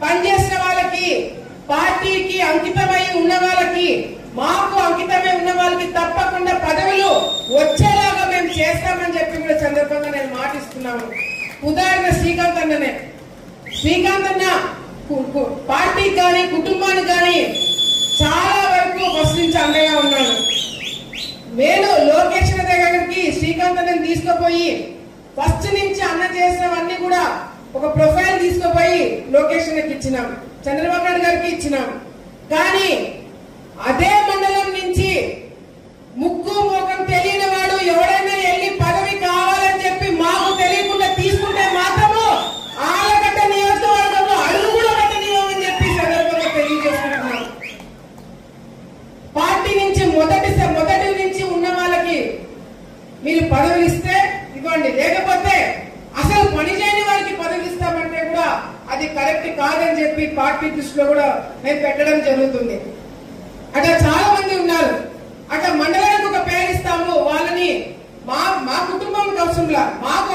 పనిచేసిన వాళ్ళకి, పార్టీకి అంకితమై ఉన్న వాళ్ళకి, మాకు అంకితమై ఉన్న వాళ్ళకి తప్పకుండా పదవులు వచ్చేలాగా మేము చేస్తామని చెప్పి కూడా సందర్భంగా నేను మాటిస్తున్నాను. ఉదాహరణ శ్రీకాంత్ అన్ననే. శ్రీకాంత్ అన్న పార్టీకి కానీ కుటుంబానికి కానీ చాలా వరకు ఫస్ట్ నుంచి అండగా ఉన్నాడు. నేను లోకేష్ దగ్గరికి శ్రీకాంత్ అన్నని తీసుకుపోయి ఫస్ట్ నుంచి అన్న చేసినవన్నీ కూడా ఒక ప్రొఫైల్ తీసుకుపోయి లోకేష్ అన్నకి ఇచ్చినాం, చంద్రబాబు నాయుడు గారికి ఇచ్చినాం. కానీ అదే మండలం నుంచి ముక్కు మోకం తెలియని వాడు ఎవడైనా వెళ్ళి పదవి కావాలని చెప్పి మాకు తెలియకుండా తీసుకుంటే మాత్రము ఆలగడ్డ నియోజకవర్గంలో అడుగు కూడా పెట్టనివ్వమని చెప్పి సందర్భంగా తెలియజేసుకుంటున్నాం. పార్టీ నుంచి మొదటి నుంచి ఉన్న వాళ్ళకి మీరు పదవులు ఇస్తే ఇవ్వండి, లేకపోతే అసలు పని చేయని వారికి పదవి ఇస్తామంటే కూడా అది కరెక్ట్ కాదని చెప్పి పార్టీ దృష్టిలో కూడా మేము పెట్టడం జరుగుతుంది. అట్లా చాలా మంది ఉన్నారు. అట్లా మండలానికి ఒక పేరు ఇస్తాము, వాళ్ళని మా కుటుంబానికి అవసరంలా, మాకు